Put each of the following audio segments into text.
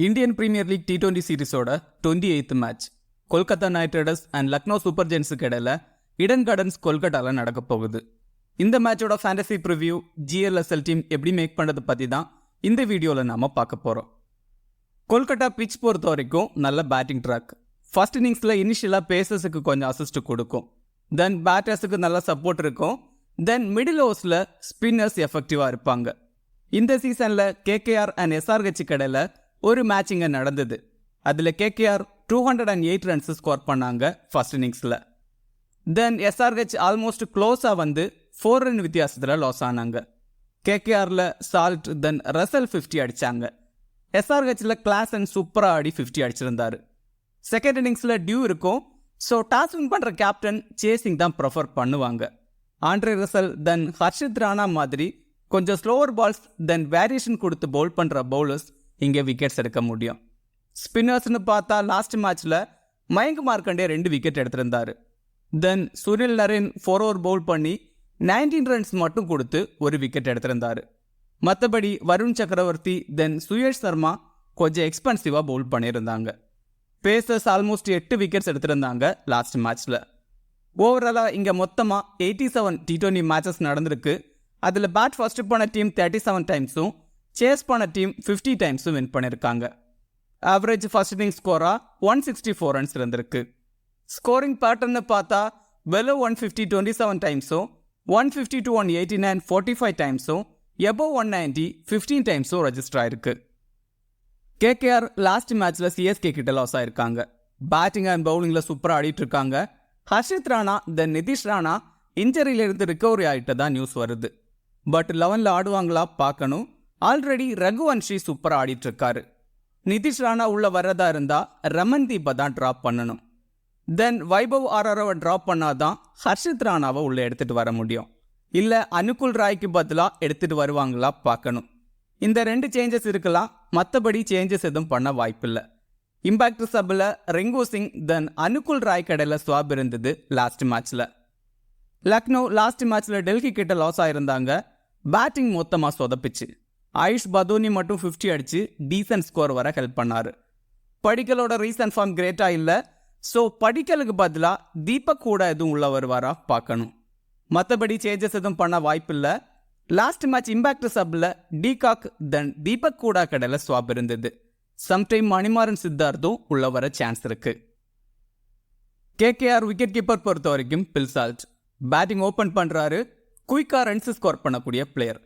Indian premier league T20 சீரிஸோட 28th match Kolkata knight riders and Lucknow super ஜெயின்ஸுக்கு இடையில Eden gardens கொல்கட்டாவில் நடக்க போகுது. இந்த மேட்சோட ஃபேண்டசி ப்ரிவ்யூ GLSL டீம் எப்படி மேக் பண்ணுறது பற்றி தான் இந்த வீடியோவில் நாம் பார்க்க போகிறோம். கொல்கட்டா பிச் பொறுத்த வரைக்கும் நல்ல பேட்டிங் ட்ராக். ஃபர்ஸ்ட் இன்னிங்ஸில் இனிஷியலாக பேசர்ஸுக்கு கொஞ்சம் அசிஸ்ட் கொடுக்கும், தென் பேட்டர்ஸுக்கு நல்ல சப்போர்ட் இருக்கும், தென் மிடில் ஓவர்ஸில் ஸ்பின்னர்ஸ் எஃபெக்டிவாக இருப்பாங்க. இந்த சீசனில் KKR அண்ட் SRH இடையில ஒரு மேட்சிங்க நடந்தது. அதில் KKR 208 ரன்ஸ் ஸ்கோர் பண்ணாங்க ஃபர்ஸ்ட் இன்னிங்ஸில். தென் SRH ஆல்மோஸ்ட் க்ளோஸாக வந்து 4 ரன் வித்தியாசத்தில் லாஸ் ஆனாங்க. KKRல சால்ட் தென் ரசல் 50 அடித்தாங்க. SRHல கிளாஸ் அண்ட் சூப்பராக ஆடி 50 அடிச்சிருந்தாரு. செகண்ட் இன்னிங்ஸில் டியூ இருக்கும், ஸோ டாஸ் வின் பண்ணுற கேப்டன் சேசிங் தான் ப்ரிஃபர் பண்ணுவாங்க. ஆண்ட்ரே ரசல் தென் ஹர்ஷித் ராணா மாதிரி கொஞ்சம் ஸ்லோவர் பால்ஸ் தென் வேரியேஷன் கொடுத்து பவுல் பண்ணுற பவுலர்ஸ் இங்கே விக்கெட்ஸ் எடுக்க முடியும். ஸ்பின்னர்ஸ்னு பார்த்தா லாஸ்ட் மேட்ச்சில் மயங்க் மார்க்கண்டே 2 விக்கெட் எடுத்திருந்தார். தென் சுனில் நரேன் 4 ஓவர் பவுல் பண்ணி 19 ரன்ஸ் மட்டும் கொடுத்து ஒரு விக்கெட் எடுத்திருந்தார். மற்றபடி வருண் சக்கரவர்த்தி தென் சுயேஷ் சர்மா கொஞ்சம் எக்ஸ்பென்சிவாக பவுல் பண்ணியிருந்தாங்க. பேசர்ஸ் ஆல்மோஸ்ட் 8 விக்கெட்ஸ் எடுத்திருந்தாங்க லாஸ்ட் மேட்ச்சில். ஓவராலாக இங்கே மொத்தமாக 87 T20 மேட்சஸ் நடந்திருக்கு. அதில் பேட் ஃபர்ஸ்ட் பண்ண டீம் 37 டைம்ஸும் சேஸ் பண்ண டீம் 50 டைம்ஸும் வின் பண்ணியிருக்காங்க. ஆவரேஜ் ஃபர்ஸ்ட் இன்னிங் ஸ்கோராக 164 ரன்ஸ் இருந்திருக்கு. ஸ்கோரிங் பேட்டர்னு பார்த்தா below 150 27 டைம்ஸும் 150 to 189 45 டைம்ஸும் above 190 15 டைம்ஸும் ரெஜிஸ்டர் ஆயிருக்கு. KKR லாஸ்ட் மேட்ச்சில் CSK கிட்ட லாஸ் ஆயிருக்காங்க. பேட்டிங் அண்ட் பவுலிங்கில் சூப்பராக ஆடிட்டு இருக்காங்க. ஹர்ஷித் ராணா தென் நிதிஷ் ராணா இன்ஜரியிலிருந்து ரிகவரி ஆகிட்டு தான் நியூஸ் வருது. பட் 11ல் ஆடுவாங்களா பார்க்கணும். ஆல்ரெடி ரகுவன்ஷி சூப்பராக ஆடிட்டு இருக்காரு. நிதிஷ் ராணா உள்ள வரதா இருந்தா ரமன்தீப்பை தான் ட்ராப் பண்ணணும். தென் வைபவ் ஆர்ஆரை ட்ராப் பண்ணாதான் ஹர்ஷித் ராணாவை உள்ள எடுத்துட்டு வர முடியும். இல்லை அனுகுல் ராய்க்கு பதிலாக எடுத்துட்டு வருவாங்களா பார்க்கணும். இந்த 2 சேஞ்சஸ் இருக்கலாம், மற்றபடி சேஞ்சஸ் எதுவும் பண்ண வாய்ப்பில்லை. இம்பாக்ட் சப்பில் ரிங்கு சிங் தென் அனுகுல் ராய் கடையில் ஸ்வாப் இருந்தது லாஸ்ட் மேட்ச்சில். லக்னோ லாஸ்ட் மேட்ச்சில் டெல்லி கிட்ட லாஸ் ஆயிருந்தாங்க. பேட்டிங் மொத்தமாக சொதப்பிச்சு. ஆயுஷ் பதோனி மட்டும் 50 அடிச்சு டீசன்ட் ஸ்கோர் வர ஹெல்ப் பண்ணாரு. படிக்கலோட ரீசன்ட் ஃபார்ம் கிரேட்டாக இல்லை, ஸோ படிக்கலுக்கு பதிலாக தீபக் கூட எதுவும் உள்ள வருவாரா பார்க்கணும். மற்றபடி சேஞ்சஸ் எதுவும் பண்ண வாய்ப்பில்லை. லாஸ்ட் மேட்ச் இம்பாக்ட் சப்பில் டிகாக் தென் தீபக் கூட கடையில் ஸ்வாப் இருந்தது. சம்டைம் மணிமாறன் சித்தார்த்தும் உள்ள வர சான்ஸ் இருக்கு. KKR விக்கெட் கீப்பர் பொறுத்த வரைக்கும் பில்சால்ட் பேட்டிங் ஓப்பன் பண்ணுறாரு. குயிக்காக ரன்ஸ் ஸ்கோர் பண்ணக்கூடிய பிளேயர்.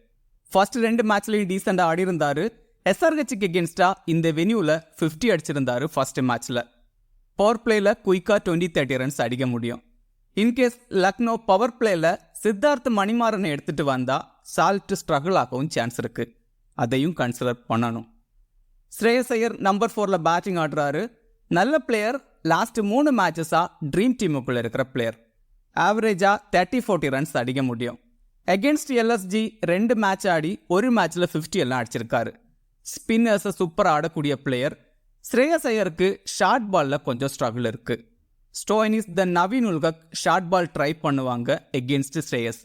ஃபர்ஸ்ட் 2 மேட்ச்லையும் டீசெண்டாக ஆடி இருந்தாரு. SRHக்கு எகென்ஸ்டாக இந்த வென்யூவில் 50 அடிச்சிருந்தாரு ஃபர்ஸ்ட் மேட்ச்சில். பவர் பிளேயில் குயிக்காக 20-30 ரன்ஸ் அடிக்க முடியும். இன்கேஸ் லக்னோ பவர் பிளேயில் சித்தார்த் மணிமாறனை எடுத்துகிட்டு வந்தால் சால்ட் ஸ்ட்ரகிள் ஆகவும் சான்ஸ் இருக்குது. அதையும் கன்சிடர் பண்ணணும். ஸ்ரேயஸ் ஐயர் நம்பர் 4ல் பேட்டிங் ஆடுறாரு. நல்ல பிளேயர். லாஸ்ட் 3 மேட்சஸாக ட்ரீம் டீமுக்குள்ளே இருக்கிற பிளேயர். ஆவரேஜாக 30-40 ரன்ஸ் அடிக்க முடியும். அகென்ஸ்ட் LSG 2 மேட்ச் ஆடி ஒரு மேட்ச்சில் 50 எல்லாம் அடிச்சிருக்காரு. ஸ்பின்னர்ஸை சூப்பராக ஆடக்கூடிய பிளேயர். ஸ்ரேயஸ் ஐயருக்கு ஷார்ட் பாலில் கொஞ்சம் ஸ்ட்ரகிள் இருக்குது. ஸ்டோயினிஸ் தென் நவீன் உல்கக் ஷார்ட் பால் ட்ரை பண்ணுவாங்க against Shreyas.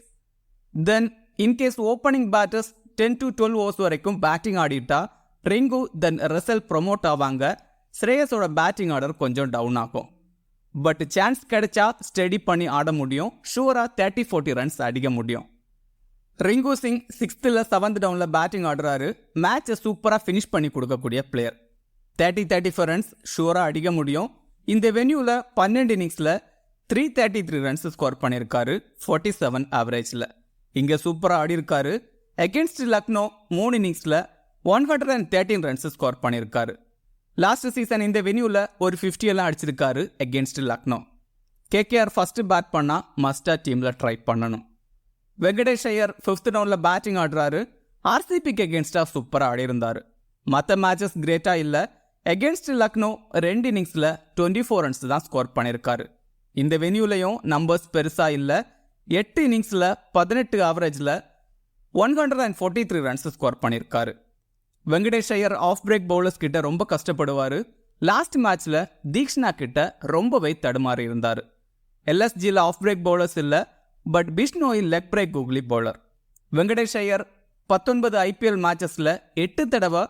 Then in case opening batters 10 to 12 overs வரைக்கும் பேட்டிங் ஆடிட்டா ரிங்கு தென் ரசல் ப்ரொமோட் ஆவாங்க. ஸ்ரேயஸோட பேட்டிங் ஆர்டர் கொஞ்சம் டவுன் ஆகும். பட் சான்ஸ் கிடைச்சா ஸ்டடி பண்ணி ஆட முடியும். ஷூராக 30-40 ரன்ஸ் அடிக்க முடியும். ரிங்கு சிங் 6th 7th டவுனில் பேட்டிங் ஆடுறாரு. மேட்சை சூப்பராக ஃபினிஷ் பண்ணி கொடுக்கக்கூடிய பிளேயர். 30-35 ரன்ஸ் ஷூராக அடிக்க முடியும். இந்த வென்யூவில் 12 இன்னிங்ஸில் 333 ரன்ஸ் ஸ்கோர் பண்ணியிருக்காரு 47 ஆவரேஜில். இங்கே சூப்பராக ஆடி இருக்காரு. அகென்ஸ்ட் லக்னோ 3 இன்னிங்ஸில் 113 ரன்ஸ் ஸ்கோர் பண்ணியிருக்காரு. லாஸ்ட் சீசன் இந்த வென்யூவில் ஒரு 50 எல்லாம் அடிச்சிருக்காரு against Lucknow. KKR first bat பண்ணால் மஸ்டாக டீமில் ட்ரை பண்ணணும். வெங்கடேஷ் ஐயர் 5th ரவுண்டில் பேட்டிங் ஆடுறாரு. RCBக்கு எகென்ஸ்டாக சூப்பராக ஆடி இருந்தார். மற்ற மேட்சஸ் கிரேட்டாக இல்லை. அகென்ஸ்ட் லக்னோ 2 இன்னிங்ஸில் 24 ரன்ஸ் தான் ஸ்கோர் பண்ணியிருக்காரு. இந்த வென்யூலையும் நம்பர்ஸ் பெருசாக இல்லை. 8 இன்னிங்ஸில் 18 ஆவரேஜில் 143 ரன்ஸ் ஸ்கோர் பண்ணியிருக்காரு. Venkatesh Iyer off break bowlers கிட்ட ரொம்ப கஷ்டப்படுவார். லாஸ்ட் மேட்ச்சில் தீக்ஷனா கிட்ட ரொம்பவே தடுமாறி இருந்தார். LSGயில் ஆஃப் பிரேக் பவுலர்ஸ் இல்லை, but Bishnoi leg break googly bowler. Venkatesh Iyer 19 IPL மேட்சஸில் 8 தடவை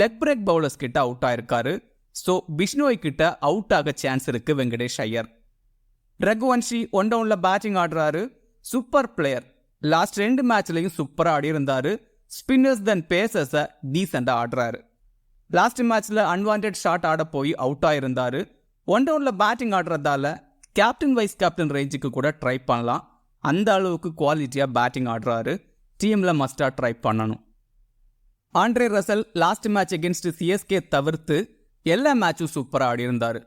லெக் பிரேக் பவுலர்ஸ் கிட்ட அவுட் ஆயிருக்காரு. ஸோ பிஷ்னோய் கிட்ட அவுட் ஆக சான்ஸ் இருக்கு வெங்கடேஷ் ஐயர். ரகுவன்ஷி ஒன் டவுன்ல பேட்டிங் ஆடுறாரு. Super player. லாஸ்ட் 2 மேட்ச்லையும் சூப்பரா ஆடி இருந்தாரு. ஸ்பின்னர்ஸ் தென் பேசர்ஸை டீசெண்டா ஆடுறாரு. லாஸ்ட் மேட்ச்ல அன்வான்ட் ஷாட் ஆட போய் அவுட் ஆயிருந்தாரு. ஒன் டவுன்ல பேட்டிங் ஆடுறதால கேப்டன் வைஸ் கேப்டன் ரேஞ்சுக்கு கூட ட்ரை பண்ணலாம். அந்த அளவுக்கு குவாலிட்டியா பேட்டிங் ஆடுறாரு. டீம்ல மஸ்டா ட்ரை பண்ணணும். Andre Russell last match against CSK தவிர்த்து எல்லா மேட்சும் சூப்பராக ஆடி இருந்தாரு.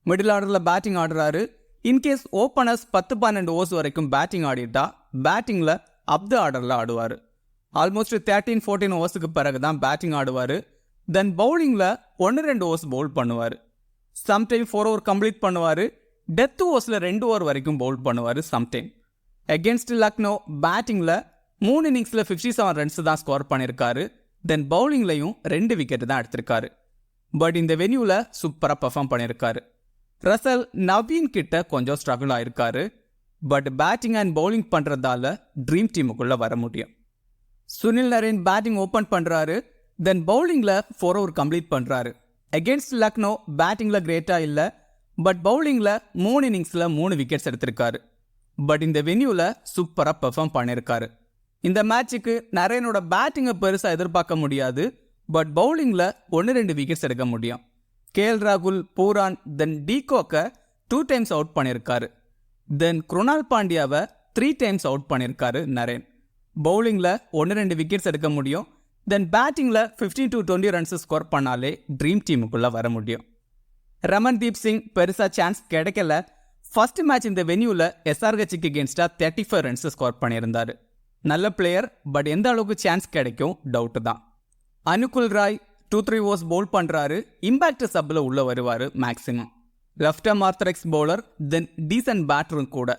மிடில் ஆர்டரில் பேட்டிங் ஆடுறாரு. இன்கேஸ் ஓப்பனர்ஸ் 10-12 ஓவர்ஸ் வரைக்கும் பேட்டிங் ஆடிட்டா பேட்டிங்கில் அப் த ஆர்டரில் ஆடுவார். ஆல்மோஸ்ட் 13-14 ஓவர்ஸுக்கு பிறகு தான் பேட்டிங் ஆடுவார். தென் பவுலிங்கில் 1-2 ஓவர்ஸ் பவுல் பண்ணுவார். சம்டைம் 4 ஓவர் கம்ப்ளீட் பண்ணுவார். டெத் ஓவர்ஸில் 2 ஓவர் வரைக்கும் பவுல் பண்ணுவார் சம்டைம். அகென்ஸ்ட் லக்னோ பேட்டிங்கில் 3 இன்னிங்ஸில் 57 ரன்ஸ் தான் ஸ்கோர் பண்ணியிருக்காரு. தென் பவுலிங்லையும் 2 விக்கெட் தான் எடுத்திருக்காரு. பட் இந்த வென்யூவில் சூப்பராக பர்ஃபார்ம் பண்ணியிருக்காரு. ரசல் நவீன் கிட்ட கொஞ்சம் ஸ்ட்ரகிள் ஆயிருக்காரு. பட் பேட்டிங் அண்ட் பவுலிங் பண்ணுறதால ட்ரீம் டீமுக்குள்ளே வர முடியும். சுனில் நரேன் பேட்டிங் ஓப்பன் பண்ணுறாரு. தென் பவுலிங்கில் 4 ஓவர் கம்ப்ளீட் பண்ணுறாரு. அகென்ஸ்ட் லக்னோ பேட்டிங்கில் கிரேட்டாக இல்லை. பட் பவுலிங்கில் 3 இன்னிங்ஸில் 3 விக்கெட்ஸ் எடுத்திருக்காரு. பட் இந்த வென்யூவில் சூப்பராக பெர்ஃபார்ம் பண்ணியிருக்காரு. இந்த மேட்சுக்கு நரேனோட பேட்டிங்கை பெருசாக எதிர்பார்க்க முடியாது. பட் பவுலிங்கில் 1-2 விக்கெட்ஸ் எடுக்க முடியும். கேஎல் ராகுல், பூரான், தென் டீகாக்கை 2 டைம்ஸ் அவுட் பண்ணியிருக்காரு. தென் குருணால் பாண்டியாவை 3 டைம்ஸ் அவுட் பண்ணியிருக்காரு நரேன். பவுலிங்கில் 1-2 விக்கெட்ஸ் எடுக்க முடியும். தென் பேட்டிங்கில் 15-20 ரன்ஸ் ஸ்கோர் பண்ணாலே ட்ரீம் டீமுக்குள்ளே வர முடியும். ரமன்தீப் சிங் பெருசாக சான்ஸ் கிடைக்கல. ஃபர்ஸ்ட் மேட்ச் இந்த வென்யூவில் எஸ்ஆர்ஹெச்சுக்கு அகேன்ஸ்டாக 35 ரன்ஸ் ஸ்கோர் பண்ணியிருந்தார். நல்ல பிளேயர். பட் எந்த அளவுக்கு சான்ஸ் கிடைக்கும் டவுட்டு தான். அனுகுல் ராய் 2-3 ஓவர்ஸ் பவுல் பண்ணுறாரு. இம்பாக்ட் சப்பில் உள்ளே வருவார் maximum. Left arm orthodox bowler. Then decent பேட்டரும் கூட.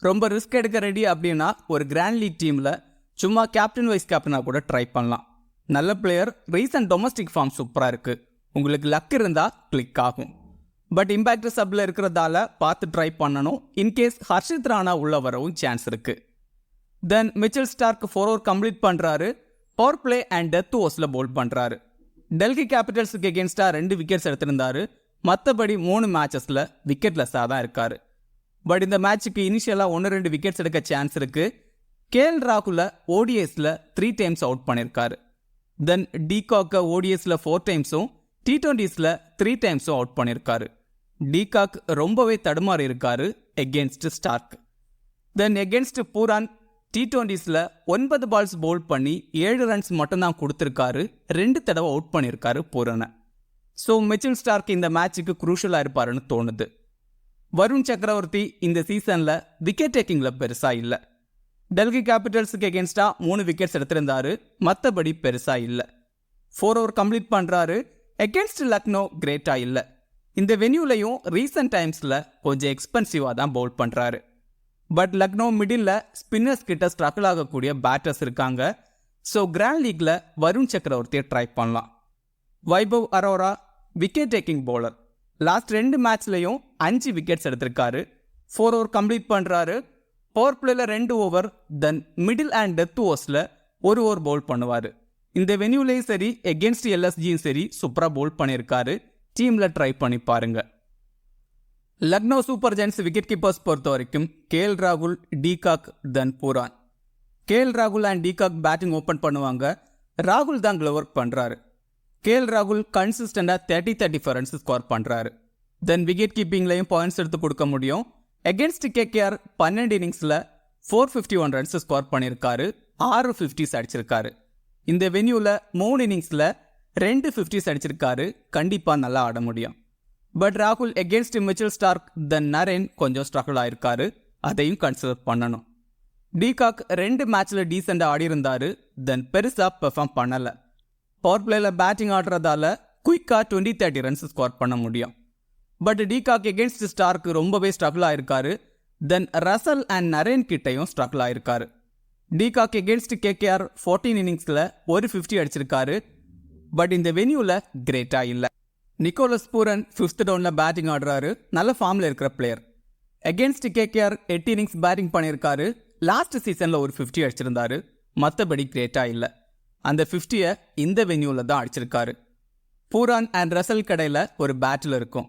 ரொம்ப ரிஸ்க் எடுக்க ரெடி அப்படின்னா ஒரு கிராண்ட் லீக் டீமில் சும்மா கேப்டன் வைஸ் கேப்டனாக கூட ட்ரை பண்ணலாம். நல்ல பிளேயர். ரீசன்ட் டொமஸ்டிக் ஃபார்ம் சூப்பராக இருக்குது. உங்களுக்கு லக் இருந்தால் கிளிக் ஆகும். பட் இம்பாக்ட் சப்பில் இருக்கிறதால பார்த்து ட்ரை பண்ணணும். இன்கேஸ் ஹர்ஷித் ராணா உள்ள வரவும் சான்ஸ் இருக்குது. Then Mitchell Starc 4 over complete பண்ணுறாரு. பவர் பிளே அண்ட் டெத் ஓவர்ஸில் பவுல் பண்ணுறாரு. டெல்லி கேபிட்டல்ஸுக்கு எகென்ஸ்டாக 2 விக்கெட்ஸ் எடுத்திருந்தாரு. மற்றபடி 3 மேட்சஸில் விக்கெட்லெஸ்ஸாக தான் இருக்காரு. பட் இந்த மேட்சுக்கு இனிஷியலாக 1-2 விக்கெட்ஸ் எடுக்க சான்ஸ் இருக்குது. கேஎல் ராகுலை ஓடிஎஸில் 3 டைம்ஸ் அவுட் பண்ணியிருக்காரு. தென் டீகாக்கை ஓடிஎஸில் 4 டைம்ஸும் T20ஸில் 3 டைம்ஸும் அவுட் பண்ணியிருக்காரு. டீகாக் ரொம்பவே தடுமாறி இருக்காரு எகென்ஸ்ட் ஸ்டார்க். தென் எகென்ஸ்ட் பூரான் T20ஸில் 9 பால்ஸ் பவுல் பண்ணி 7 ரன்ஸ் மட்டும்தான் கொடுத்துருக்காரு. 2 தடவை அவுட் பண்ணியிருக்காரு பூரனை. ஸோ மிச்சல் ஸ்டார்க் இந்த மேட்சுக்கு குரூஷலாக இருப்பாருன்னு தோணுது. வருண் சக்கரவர்த்தி இந்த சீசனில் விக்கெட் டேக்கிங்கில் பெருசாக இல்லை. டெல்லி கேபிட்டல்ஸுக்கு எகென்ஸ்டாக 3 விக்கெட்ஸ் எடுத்திருந்தாரு. மற்றபடி பெருசாக இல்லை. 4 ஓவர் கம்ப்ளீட் பண்ணுறாரு. எகென்ஸ்ட் லக்னோ கிரேட்டாக இல்லை. இந்த வென்யூலையும் ரீசன்ட் டைம்ஸில் கொஞ்சம் எக்ஸ்பென்சிவாக தான் பவுல் பண்ணுறாரு. பட் லக்னோ மிடில் ஸ்பின்னர்ஸ் கிட்ட ஸ்ட்ரகிள் ஆகக்கூடிய பேட்டர்ஸ் இருக்காங்க. ஸோ கிராண்ட் லீக்ல வருண் சக்கரவர்த்தியை ட்ரை பண்ணலாம். Vaibhav Arora wicket taking bowler. Last 2 மேட்ச்லையும் 5 விக்கெட்ஸ் எடுத்திருக்காரு. 4 ஓவர் கம்ப்ளீட் பண்ணுறாரு. பவர் பிளேல 2 over. Then middle and death ஓவர்ஸில் 1 ஓவர் பவுல் பண்ணுவார். இந்த வென்யூலையும் சரி எகென்ஸ்ட் எல்எஸ்ஜியும் சரி சூப்பராக பவுல் பண்ணியிருக்காரு. டீமில் ட்ரை பண்ணி பாருங்க. Lucknow super giants wicket keepers பொறுத்த வரைக்கும் கேஎல் ராகுல், டீகாக், தென் பூரான். கேஎல் ராகுல் அண்ட் டீகாக் பேட்டிங் ஓப்பன் பண்ணுவாங்க. ராகுல் தான் க்ளோ ஒர்க் பண்ணுறாரு. கேஎல் ராகுல் கன்சிஸ்டண்டாக 30-35 ரன்ஸ் ஸ்கோர் பண்ணுறாரு. தென் விக்கெட் கீப்பிங்லையும் பாயிண்ட்ஸ் எடுத்து கொடுக்க முடியும். எகென்ஸ்ட் கேகேஆர் 12 இன்னிங்ஸில் 451 ரன்ஸ் ஸ்கோர் பண்ணியிருக்காரு. 6 50s அடிச்சிருக்காரு. இந்த வென்யூவில் 3 இன்னிங்ஸில் 2 50s அடிச்சிருக்காரு. கண்டிப்பாக நல்லா ஆட முடியும். பட் ராகுல் எகென்ஸ்ட் மிச்சல் ஸ்டார்க், தென் நரேன் கொஞ்சம் ஸ்ட்ரகிள் ஆயிருக்காரு. அதையும் கன்சிடர் பண்ணணும். டீகாக் 2 மேட்ச்சில் டீசெண்டாக ஆடி இருந்தாரு. தென் பெருசாக பெர்ஃபார்ம் பண்ணலை. பவர் பிளேல பேட்டிங் ஆடுறதால குயிக்காக 20-30 ரன்ஸ் ஸ்கோர் பண்ண முடியும். பட் டீகாக் எகென்ஸ்ட் ஸ்டார்க் ரொம்பவே ஸ்ட்ரகிள் ஆயிருக்காரு. தென் ரசல் அண்ட் நரேன் கிட்டையும் ஸ்ட்ரகிள் ஆயிருக்காரு. டீகாக் எகென்ஸ்ட் கேகேஆர் 14 இன்னிங்ஸில் 150 அடிச்சிருக்காரு. பட் இந்த வென்யூவில் கிரேட்டாக இல்லை. நிக்கோலஸ் பூரன் 5th டவுனில் பேட்டிங் ஆடுறாரு. நல்ல ஃபார்மில் இருக்கிற player. Against KKR 8 innings batting பண்ணியிருக்காரு. லாஸ்ட் சீசனில் ஒரு 50 அடிச்சிருந்தாரு. மற்றபடி கிரேட்டாக இல்லை. அந்த 50யை இந்த வென்யூவில் தான் அடிச்சிருக்காரு. பூரான் அண்ட் ரசல் கடையில் ஒரு பேட்டில் இருக்கும்.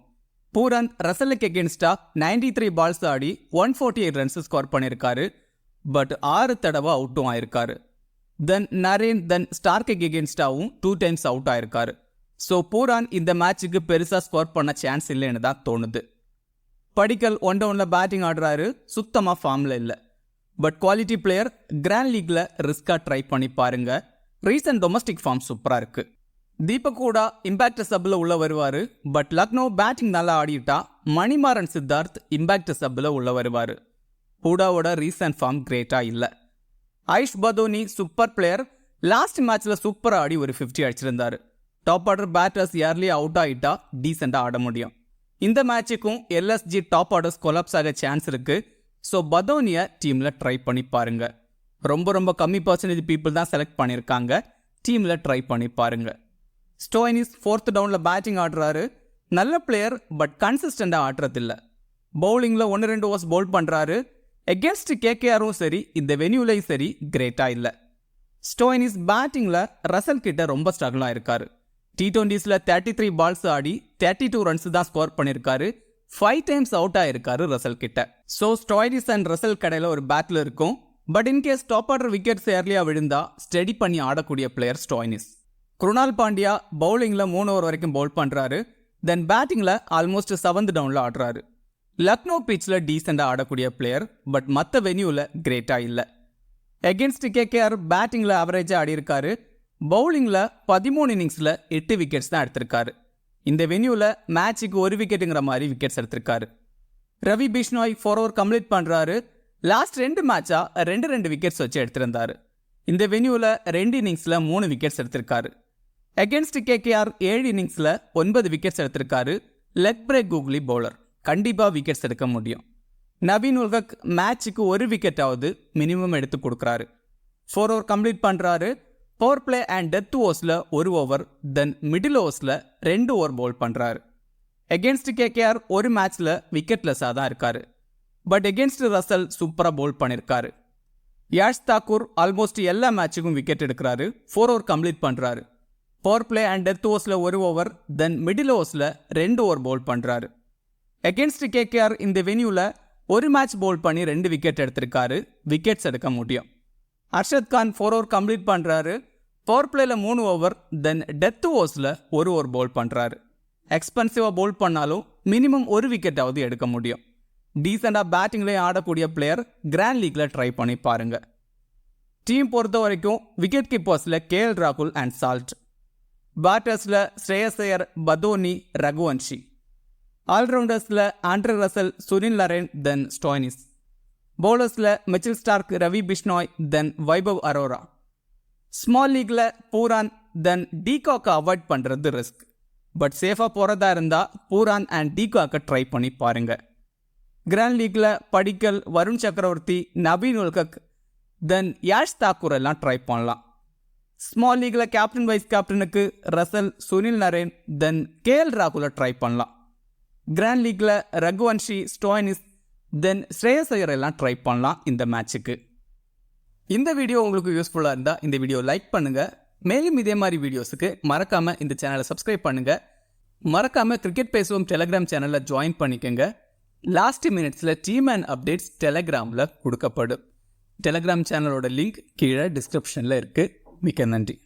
பூரான் ரசலுக்கு எகென்ஸ்டாக 93 பால்ஸ் ஆடி 148 ரன்ஸ் ஸ்கோர் பண்ணியிருக்காரு. பட் 6 தடவை அவுட்டும் ஆயிருக்காரு. தென் நரேன் ஸ்டார்க்கு எகென்ஸ்டாகவும் 2 டைம்ஸ் அவுட் ஆயிருக்காரு. ஸோ பூரான் இந்த மேட்சுக்கு பெருசாக ஸ்கோர் பண்ண சான்ஸ் இல்லைன்னு தான் தோணுது. படிக்கல் ஒன் டவுனில் பேட்டிங் ஆடுறாரு, சுத்தமாக ஃபார்மில் இல்லை. பட் குவாலிட்டி பிளேயர், கிராண்ட் லீக்ல ரிஸ்காக ட்ரை பண்ணி பாருங்க. ரீசன்ட் டொமஸ்டிக் ஃபார்ம் சூப்பராக இருக்கு. தீபக் கூட இம்பாக்ட் சப்பில் உள்ள வருவார். பட் லக்னோ பேட்டிங் நல்லா ஆடிட்டா மணிமாறன் சித்தார்த் இம்பாக்ட் சப்பில் உள்ள வருவார். ஹூடாவோட ரீசன்ட் ஃபார்ம் கிரேட்டாக இல்லை. AYUSH Badoni super player, last மேட்ச்சில் சூப்பராக ஆடி ஒரு 50 அடிச்சிருந்தாரு. டாப் ஆர்டர் பேட்டர்ஸ் யார்லி அவுட் ஆகிட்டா டீசெண்டாக ஆட முடியும். இந்த மேட்சுக்கும் எல்எஸ்ஜி டாப் ஆர்டர்ஸ் கொலாப்ஸ் ஆக சான்ஸ் இருக்கு. ஸோ பதோனியை டீமில் ட்ரை பண்ணி பாருங்க. ரொம்ப கம்மி பர்சன்டேஜ் பீப்புள் தான் செலக்ட் பண்ணியிருக்காங்க. டீமில் ட்ரை பண்ணி பாருங்க. ஸ்டோயினிஸ் 4th டவுனில் பேட்டிங் ஆடுறாரு. நல்ல பிளேயர், பட் கன்சிஸ்டண்டாக ஆடுறதில்ல. பவுலிங்கில் 1-2 ஓவர்ஸ் பவுல் பண்ணுறாரு. எகென்ஸ்ட் கேகேஆரும் சரி, இந்த வென்யூலையும் சரி கிரேட்டாக இல்லை. ஸ்டோயினிஸ் பேட்டிங்கில் ரசல் கிட்ட ரொம்ப ஸ்ட்ரகிளாக இருக்காரு. T20s 33 பால்ஸ் ஆடி 32 ரன்ஸ் தான் ஸ்கோர் பண்ணியிருக்காரு. 5 டைம்ஸ் அவுட் ஆயிருக்காரு ரசல் கிட்ட. ஸோ ஸ்டோயினிஸ் அண்ட் ரசல் கடையில் ஒரு பேட்டில் இருக்கும். But in case top order wickets ஏர்லியாக விழுந்தா ஸ்டெடி பண்ணி ஆடக்கூடிய பிளேயர் ஸ்டோயினிஸ். குருணால் பாண்டியா பவுலிங்கில் 3 ஓவர் வரைக்கும் பவுல் பண்ணுறாரு. தென் பேட்டிங்கில் ஆல்மோஸ்ட் 7th டவுனில் ஆடுறாரு. லக்னோ பிச்சில் டீசெண்டாக ஆடக்கூடிய பிளேயர், பட் மற்ற வென்யூவில் கிரேட்டாக இல்லை. எகென்ஸ்ட் கேகேஆர் பேட்டிங்கில் ஆவரேஜாக ஆடி இருக்காரு. பவுலிங்கில் 13 இன்னிங்ஸில் 8 விக்கெட்ஸ் தான் எடுத்திருக்காரு. இந்த வென்யூவில் மேட்சுக்கு 1 விக்கெட்டுங்கிற மாதிரி விக்கெட்ஸ் எடுத்திருக்காரு. ரவி பிஷ்னாய் 4 ஓவர் கம்ப்ளீட் பண்ணுறாரு. லாஸ்ட் 2 மேட்சாக 2 விக்கெட்ஸ் வச்சு எடுத்திருந்தாரு. இந்த வென்யூவில் 2 இன்னிங்ஸில் 3 விக்கெட்ஸ் எடுத்திருக்காரு. எகென்ஸ்ட் கேகேஆர் 7 இன்னிங்ஸில் 9 விக்கெட்ஸ் எடுத்திருக்காரு. லெக் பிரேக் கூகுளி பவுலர், கண்டிப்பாக விக்கெட்ஸ் எடுக்க முடியும். நவீன் உல்ஹக் மேட்சுக்கு 1 விக்கெட்டாவது மினிமம் எடுத்து கொடுக்குறாரு. 4 ஓவர் கம்ப்ளீட் பண்ணுறாரு. பவர் பிளே அண்ட் டெத் ஓவர்ஸில் 1 ஓவர், தென் மிடில் ஓவர்ஸில் 2 ஓவர் பவுல் பண்ணுறாரு. எகென்ஸ்ட் கேகேஆர் ஒரு மேட்ச்சில் விக்கெட்லெஸ்ஸாக தான் இருக்காரு. பட் எகென்ஸ்ட் ரசல் சூப்பராக பவுல் பண்ணியிருக்காரு. யாஷ் தாக்கூர் ஆல்மோஸ்ட் எல்லா மேட்சுக்கும் விக்கெட் எடுக்கிறாரு. 4 ஓவர் கம்ப்ளீட் பண்ணுறாரு. பவர் பிளே அண்ட் டெத் ஓவர்ஸில் 1 ஓவர், தென் மிடில் ஓவர்ஸில் 2 ஓவர் பவுல் பண்ணுறாரு. எகென்ஸ்ட் கேகேஆர் இந்த வென்யூவில் 1 மேட்ச் பவுல் பண்ணி 2 விக்கெட் எடுத்திருக்காரு. விக்கெட்ஸ் எடுக்க முடியும். அர்ஷத் கான் 4 ஓவர் கம்ப்ளீட் பண்ணுறாரு. பவர் பிளேயில் 3 ஓவர், தென் டெத் ஓவர்ஸில் 1 ஓவர் பவுல் பண்ணுறாரு. எக்ஸ்பென்சிவாக பவுல் பண்ணாலும் மினிமம் 1 விக்கெட்டாவது எடுக்க முடியும். டீசெண்டாக பேட்டிங்லேயும் ஆடக்கூடிய பிளேயர், கிராண்ட் லீக்ல ட்ரை பண்ணி பாருங்க. டீம் பொறுத்த வரைக்கும் விக்கெட் கீப்பர்ஸில் கேஎல் ராகுல் அண்ட் சால்ட். பேட்டர்ஸில் ஸ்ரேயஸ் ஐயர், பதோனி, ரகுவன்ஷி. ஆல்ரவுண்டர்ஸில் Andre Russell, Sunil Narine, then Stoinis. பவுலர்ஸில் Mitchell Starc, Ravi Bishnoi, then Vaibhav Arora. Small லீக்ல பூரான், தென் டீகாக்கை அவாய்ட் பண்ணுறது ரிஸ்க். பட் சேஃபாக போகிறதா இருந்தால் பூரான் அண்ட் டீகாக்கை ட்ரை பண்ணி பாருங்க. கிராண்ட் லீக்ல படிக்கல், வருண் சக்கரவர்த்தி, நவீன் உல்ஹக், தென் யாஷ் தாக்கூர் எல்லாம் ட்ரை பண்ணலாம். ஸ்மால் லீக்ல கேப்டன் வைஸ் கேப்டனுக்கு ரசல், சுனில் நரேன், தென் கேஎல் ராகுலை ட்ரை பண்ணலாம். கிராண்ட் லீக்ல ரகுவன்ஷி, ஸ்டோயினிஸ், தென் ஸ்ரேயஸ் ஐயர் எல்லாம் ட்ரை பண்ணலாம் இந்த மேட்சுக்கு. இந்த வீடியோ உங்களுக்கு யூஸ்ஃபுல்லாக இருந்தால் இந்த வீடியோ லைக் பண்ணுங்கள். மேலும் இதே மாதிரி வீடியோஸுக்கு மறக்காமல் இந்த சேனலை சப்ஸ்கிரைப் பண்ணுங்கள். மறக்காமல் கிரிக்கெட் பேசுவோம் டெலகிராம் சேனலில் ஜாயின் பண்ணிக்கோங்க. லாஸ்ட் மினிட்ஸில் டீம் அண்ட் அப்டேட்ஸ் டெலகிராமில் கொடுக்கப்படும். டெலகிராம் சேனலோட லிங்க் கீழே டிஸ்கிரிப்ஷனில் இருக்குது. மிக்க நன்றி.